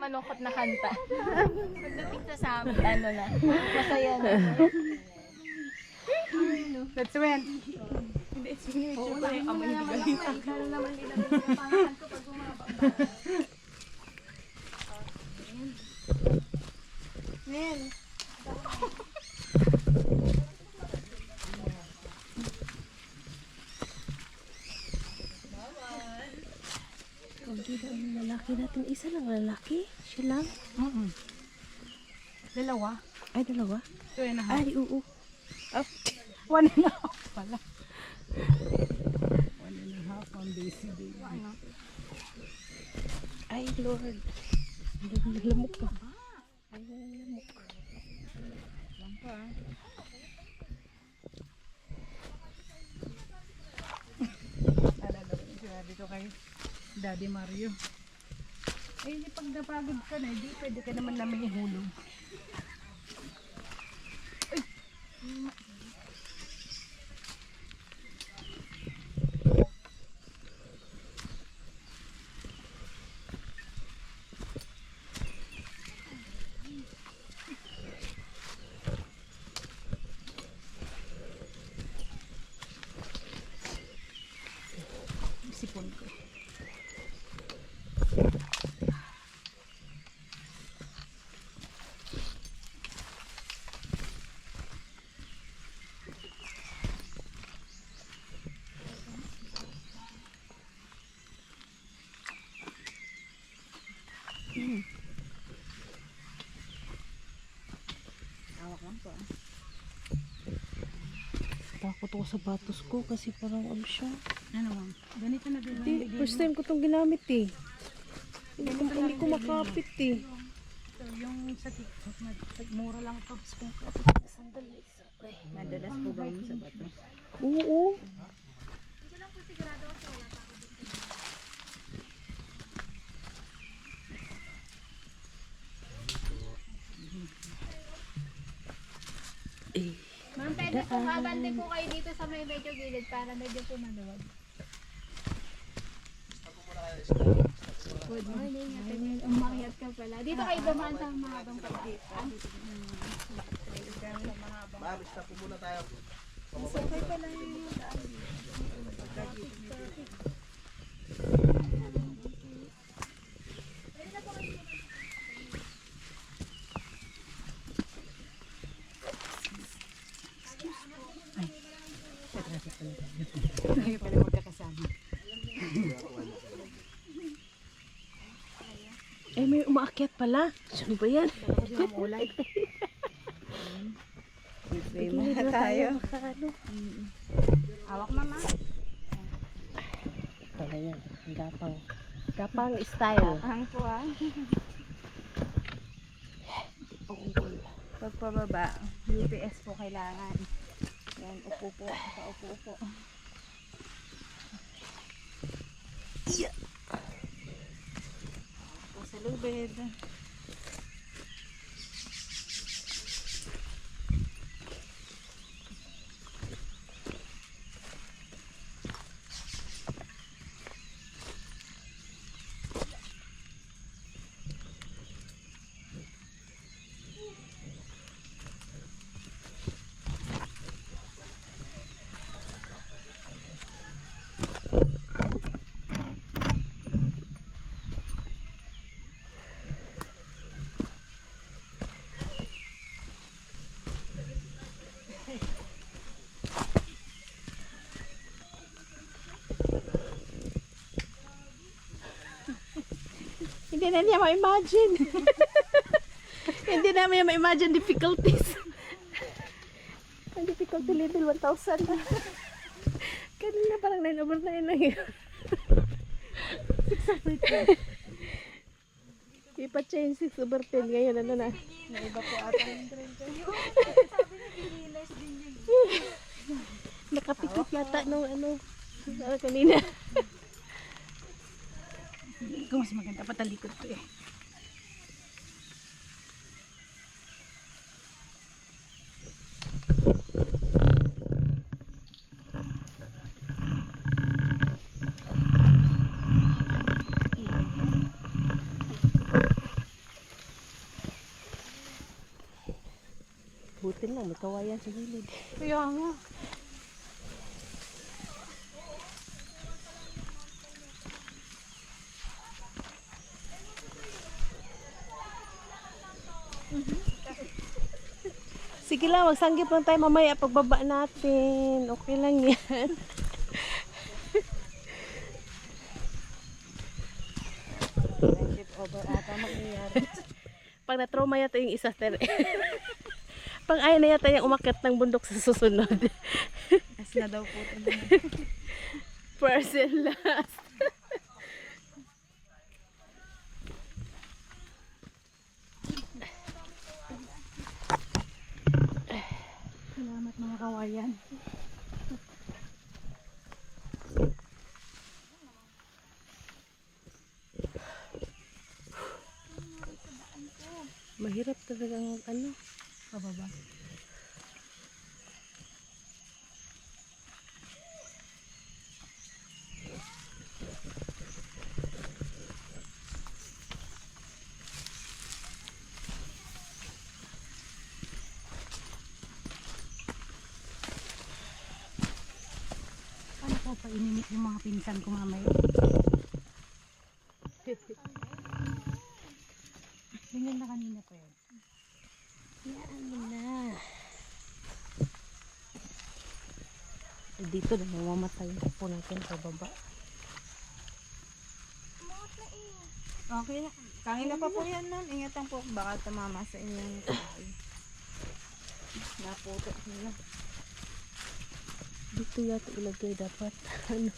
Manukot na kanta. Pagdating sa summit, ano na, masaya na. That's when. Hindi, signature ko yung amoy na galing. Lalo naman nila pinapangalan ko pag bumaba. Nel. Hindi na ang lalaki natin. Isa lang lalaki? Siya lang? Dalawa. Ay, dalawa? 2.5. Ay, oo. Oh. 1.5 pala. 1.5 on busy day. Ay, Lord. Lamok ka. Ay, lamok. Lang pa. Alala ko sinabi ko kay Daddy Mario. Eh, hindi pag napagod ka na, hindi pwede ka naman namin ihulog. Sipon ko. Awak lang po. Takot ako sa batos ko kasi parang ano siya. Ano ma'am? Ganito na din. Hindi, first time ko itong ginamit eh. Hindi ko makapit eh. So, yung sa TikTok, mura lang to. Sandali isa. Ay. Madalas po ba yun sa bato? Oo. Eh. Ma'am, pwede po abante po kayo dito sa may medyo gilid para medyo po maluwag. Good morning, Ate Nel. Umakyat ka pala. Dito kayo dumaan sa mahabang pagdita. Ma'am, stop po muna tayo. Okay pala yung daan. Ngayon pala magkakasama. Eh, may umaakyat pala. Sino ba yan? Kasi mamulay. Pray muna tayo. Ano? Hawak mama. Pala yan. Gapang. Gapang style. Ang po ah. Pagpababa, UPS po kailangan. Yan, upo po. Upo po. Yeah. Po sa lubid. Hindi na niya ma-imagine. Hindi namin ma-imagine difficulties. Ang difficulty level 1,000. Kanina parang 9/9 lang yun. Ipa-change 6/10 ngayon. Ano na? May iba po ata yung trend ko. Nakapikit yata nung ano. Kanina. Kung mas maganda pa talikod ko eh. natin lang. May kawayan sa gilid. Kaya nga. Sige lang, magsanggip lang tayo mamaya pagbaba natin. Okay lang yan. Friendship over ata mangyayari. Pag na-trauma yata yung isa, pag ayaw na yata yung umakyat ng bundok sa susunod. As na daw po. First and last. Salamat mga kawayan. Mahirap talaga ang ano. Pababa. Paano ko pa inimit yung mga pinsan ko mamaya? Ganyan na kanina pa yun. Yan na. Dito na mamamatay yung po natin sa baba. Okay na. Kanina pa po yan, ma'am. Ingatan po. Baka tumama sa inyong kahoy. Naputo nila. Dito yata ilagay dapat. Ano?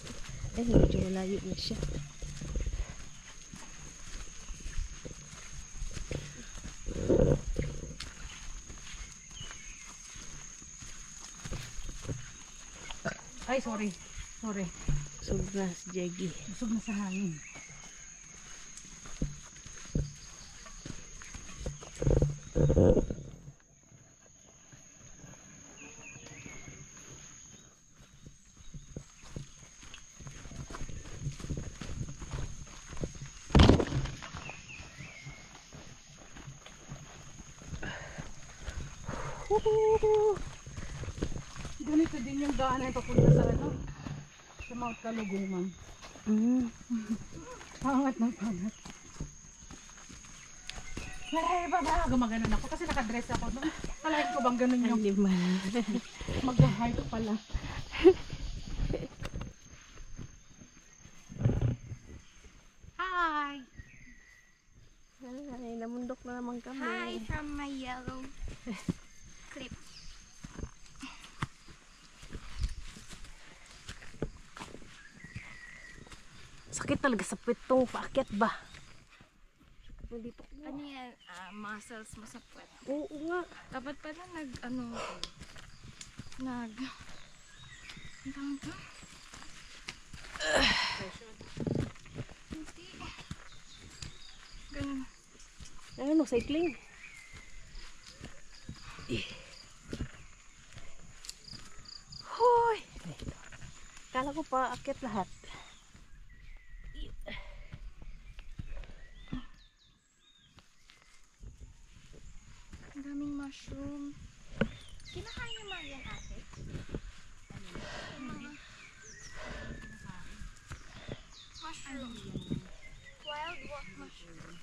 Medyo malayo na siya. Ay, sorry. Sorry. Busog na si Jeggy. Busog na sa hangin. Ganito din yung daanan papunta sa ano? Sa Mount Kalugong, ma'am. Pangat ng pangat. Ay, baba. Gumaganon ako kasi nakadress ako doon. Kalahin ko bang ganun yung Liman. mag-hike pala. Hi! Ay, namundok na naman kami. Hi from my yellow clip. Sakit talaga sa pitong paakyat ba? Dito. Ano yan? Muscles mo sa puwet. Oo nga. Dapat pala ang tawag to? Hindi. Ganun. Ano, cycling? Hoy! Kala ko pa akyat lahat. Ang daming mushroom. Kinakain niyo mga yan, ate? Mushroom. Wild walk mushroom.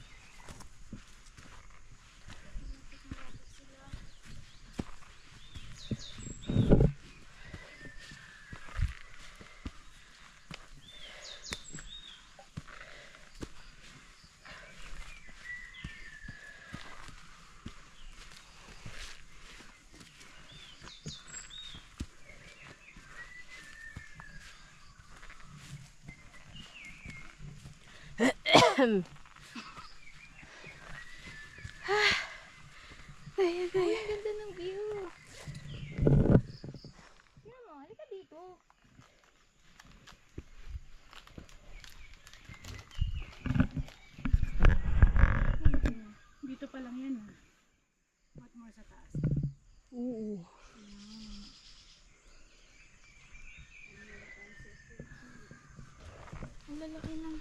Ay, ang ganda ng view. Yan mo, halika dito. Dito pa lang yan, ha? What more sa taas? Oo. Ang lalaki ng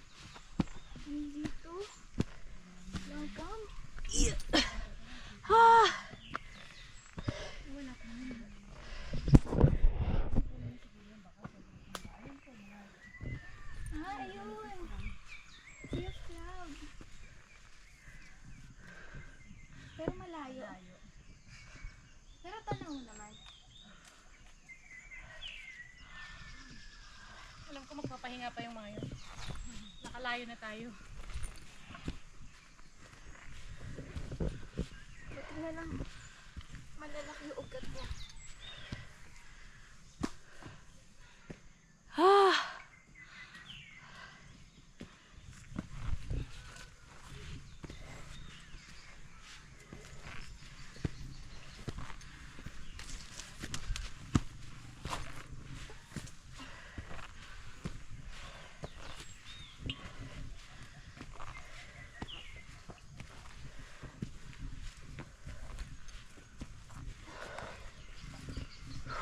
dito. Welcome. malayo na tayo. Buti na lang. Malalaki yung ugat niya. Ah!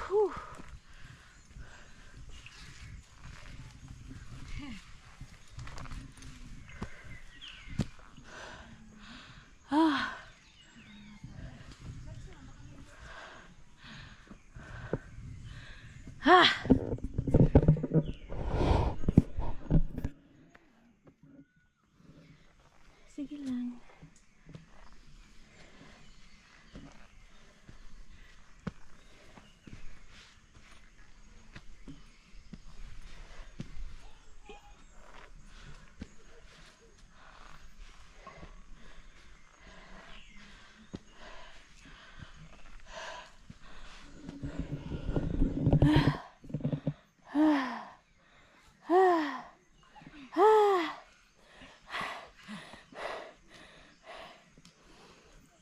Whew. Ah. Ah. Sige lang.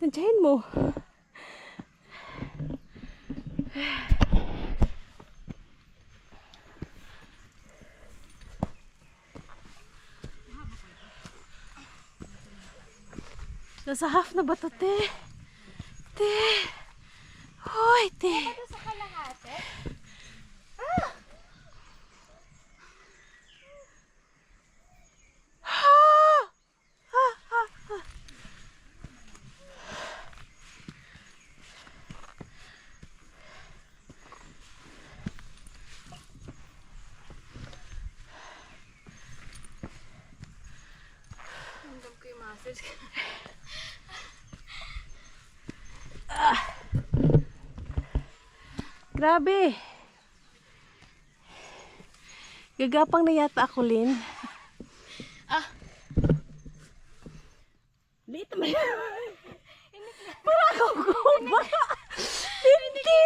Tansyahin mo. Nasa half na ba to, te? Te! Hoy, te! Ito sa kalahati? Hanggang ko yung muscles. Grabe! Gagapang na yata ako, Lin. Liit naman yan. Para ako guba. Hindi!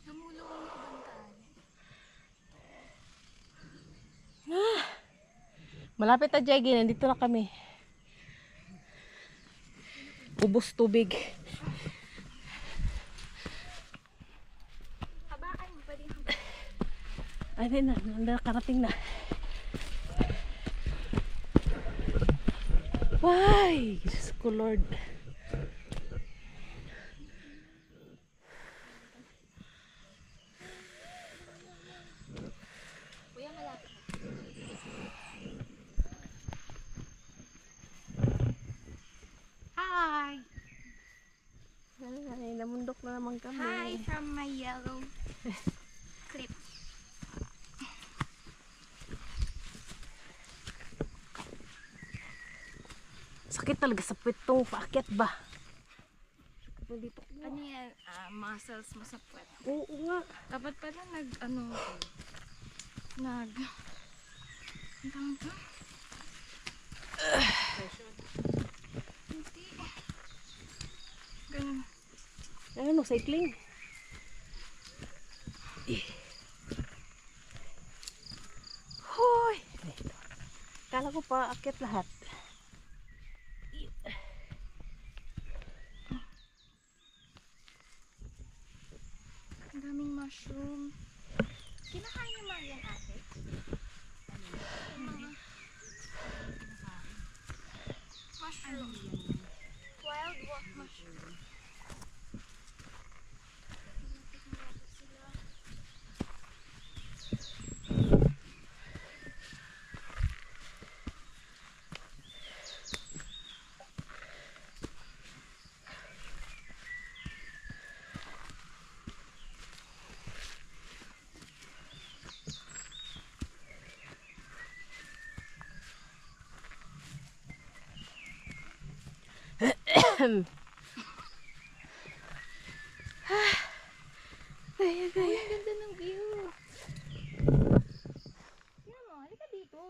Lumulong ang bantaan. Malapit na, Jeggy. Nandito na kami. Ubos tubig. Habakan mo pa din habakan. Ay, di na. Nakarating na. Why? Diyos ko, Lord. Kuya, malapit. Hi! Ay, namundok na naman kami. Hi from my yellow clip. Sakit talaga sa pitong paakyat ba? Dito. Ano yan? Muscles mo sa puwet. Oo nga. Dapat pala ang tawag doon? Hindi. Ganun. Ano, cycling? Hoy! Kala ko pa akyat lahat. Ang daming mushroom. Kinakain niyo Marian ate? Uy, ang ganda ng view. Tingnan mo, halika dito.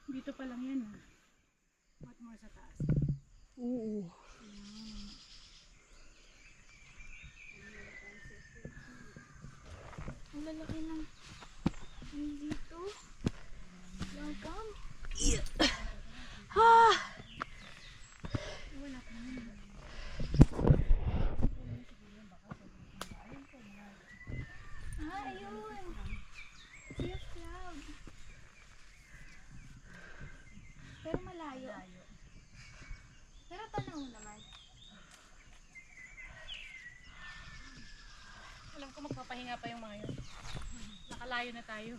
Dito pa lang yan ah. What more sa taas? Oo. Ang lalaki ng dito. Welcome. Ah! Ayun. Sea of cloud. Pero malayo. Pero tanaw naman. Alam ko magpapahinga pa yung mga yun. Nakalayo na tayo.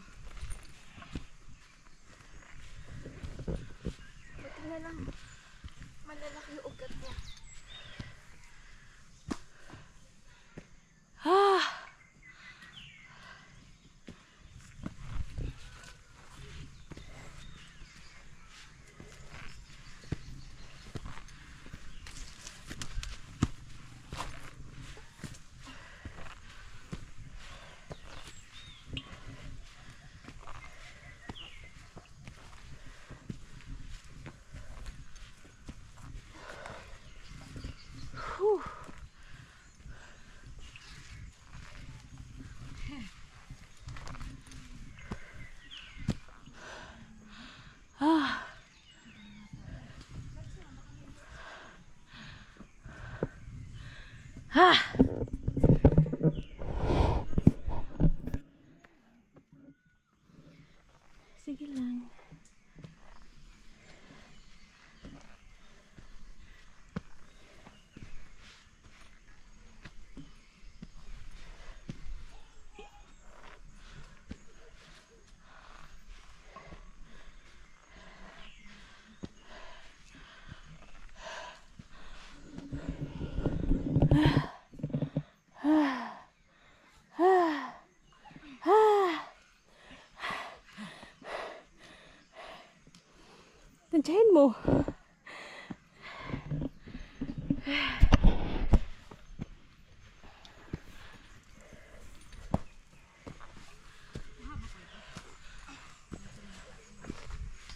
Buti na lang. Malalaki yung ugat mo. Ah! Whew. Ah. Ah. Sige lang. Tansyahin mo.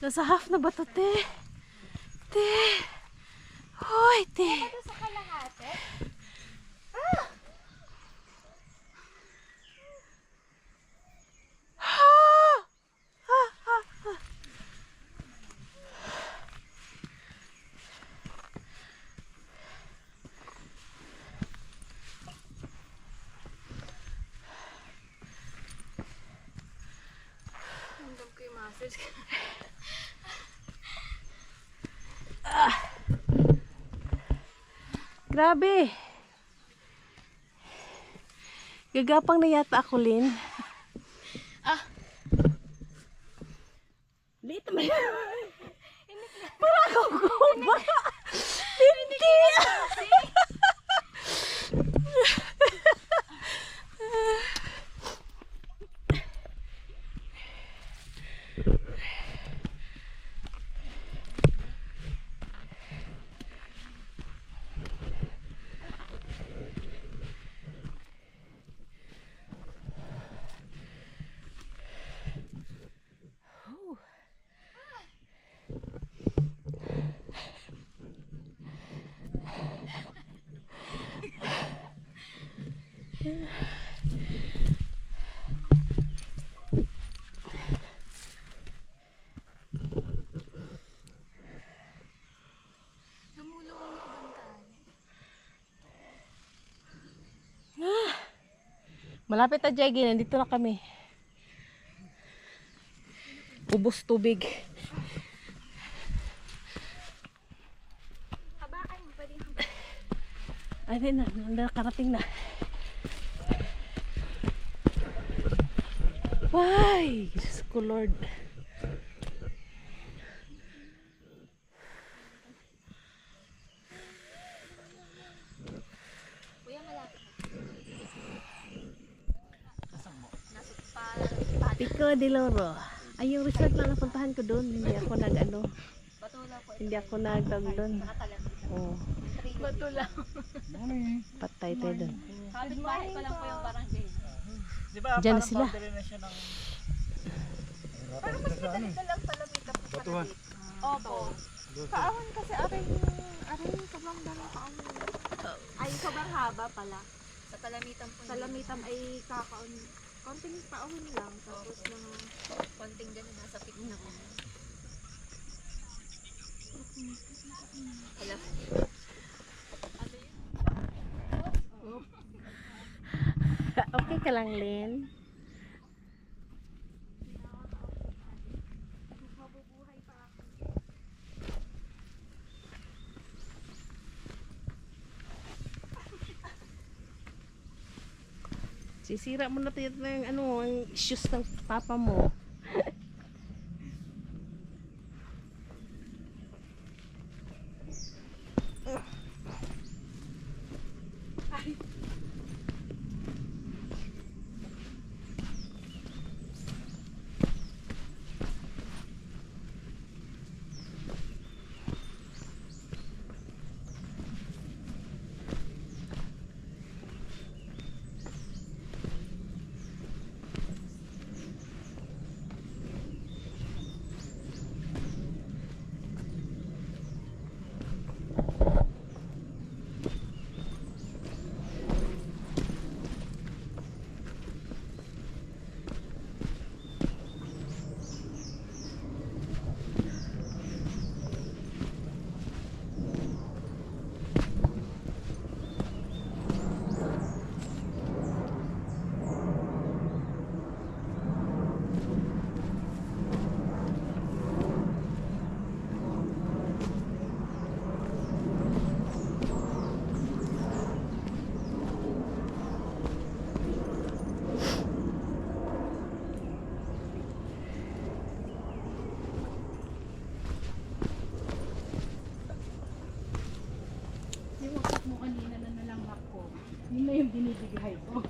Nasa half na ba to, te? Te! Hoy, te! Ito sa kalahati. Ah! Ah, ah, ah. Ramdam ko yung muscles. Grabe. Gagapang na yata ako, Lin. Ah. Liit naman. Para ako guba. Hindi. Lumulong ang ibang tali. Malapit na, Jeggy. Nandito na kami. Ubos tubig. Habakan mo, pwedeng habakan. Ay, nakarating na. Why? Diyos ko, Lord. Kuya, malapit. Pico de Loro. Ay, yung resort na napuntahan ko doon. Hindi ako nag-ano. Hindi ako nagtawag doon. Oh, Bato lang. patay tayo doon. Kapit-bahay ko lang po yung barangay. Di ba, Diyan parang sila. boundary na siya ng... Parang mas madali ka lang sa lamita po. Batuhan. Opo. Kaahon kasi aray sobrang dami kaahon. Ay, sobrang haba pala. Sa talamitan po. Sa talamitan ay kakaon. Konting paahon lang. Tapos mga konting ganun nasa pikna ko. Hala. Okay ka lang, Lynn? Sisira mo na tayo ng ano, ang shoes ng papa mo. Yung utak mo kanina na nalanghap ko, yun na yung binibigay ko.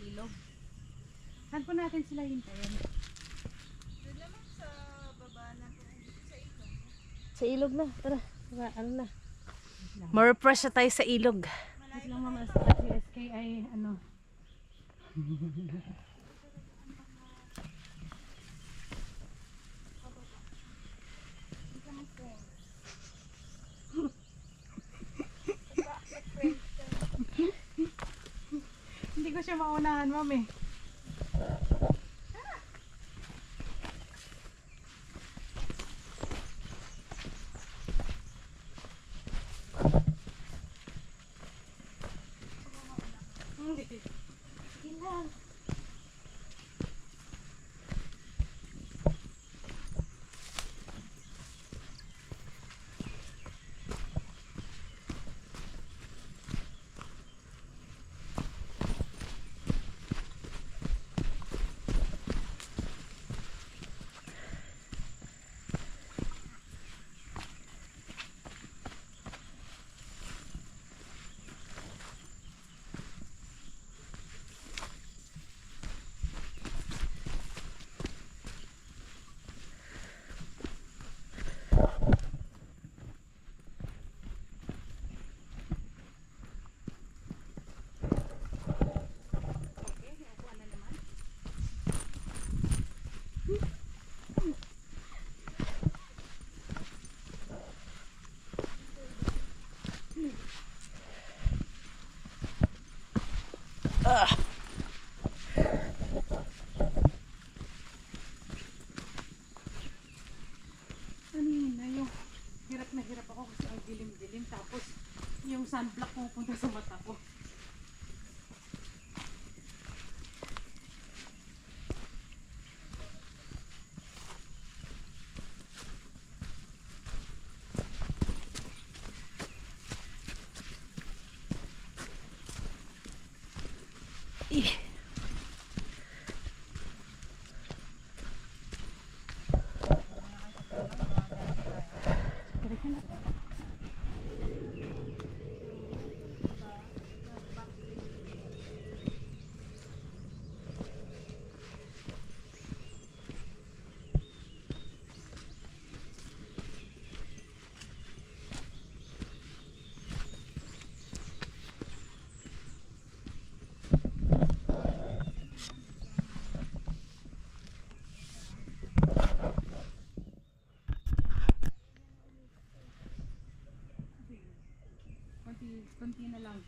Ilog. Saan po natin sila hintayin? Sa ilog na. Tara. Tara, ano na. More fresh na tayo sa ilog. Wait lang mama, sa SK ay ano. Hindi ko siya maunahan, mami. sunblock pupunta sa mata ko. Ih. Konti na lang.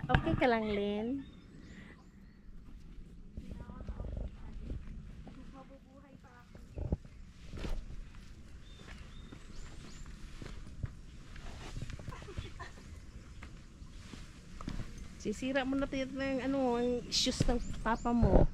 Okay ka lang, Lynn? Sisira mo na tayo ng ano, ang shoes ng papa mo.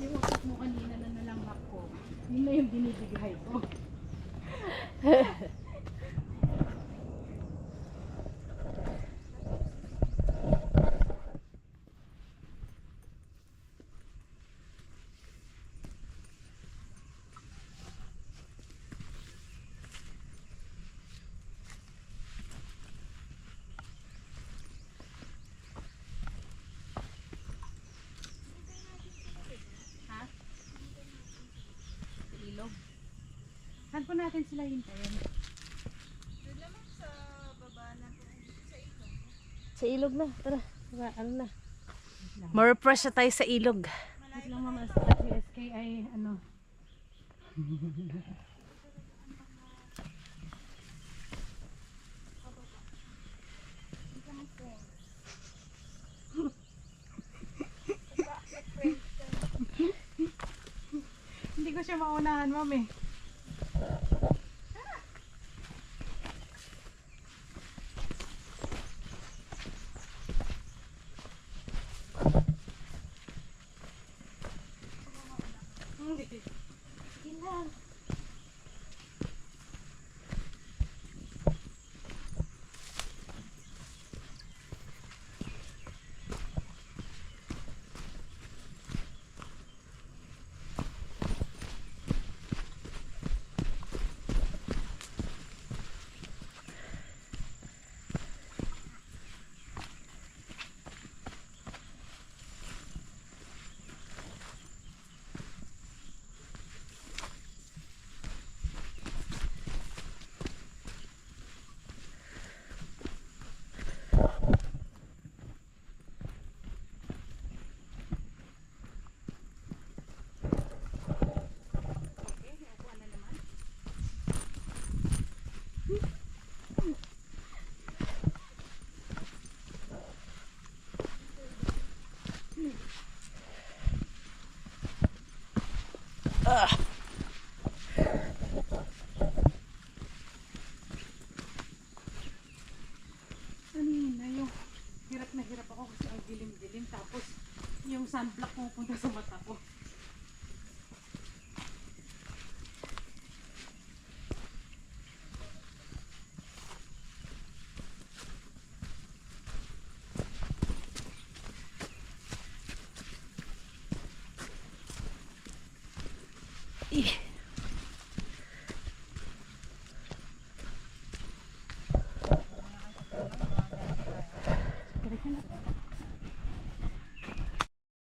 Yung usap mo kanina na nalanghap ko, yun na yung binibigay ko. Ilog. Saan po natin sila hintayin? Sa ilog na, tara. Tara, ano na. More fresh na tayo sa ilog. Wait lang mama, si SK ay ano. Hindi ko siya maunahan, mami. Kanina yung hirap na hirap ako kasi ang dilim-dilim tapos yung sunblock pupunta sa mata ko. Ih.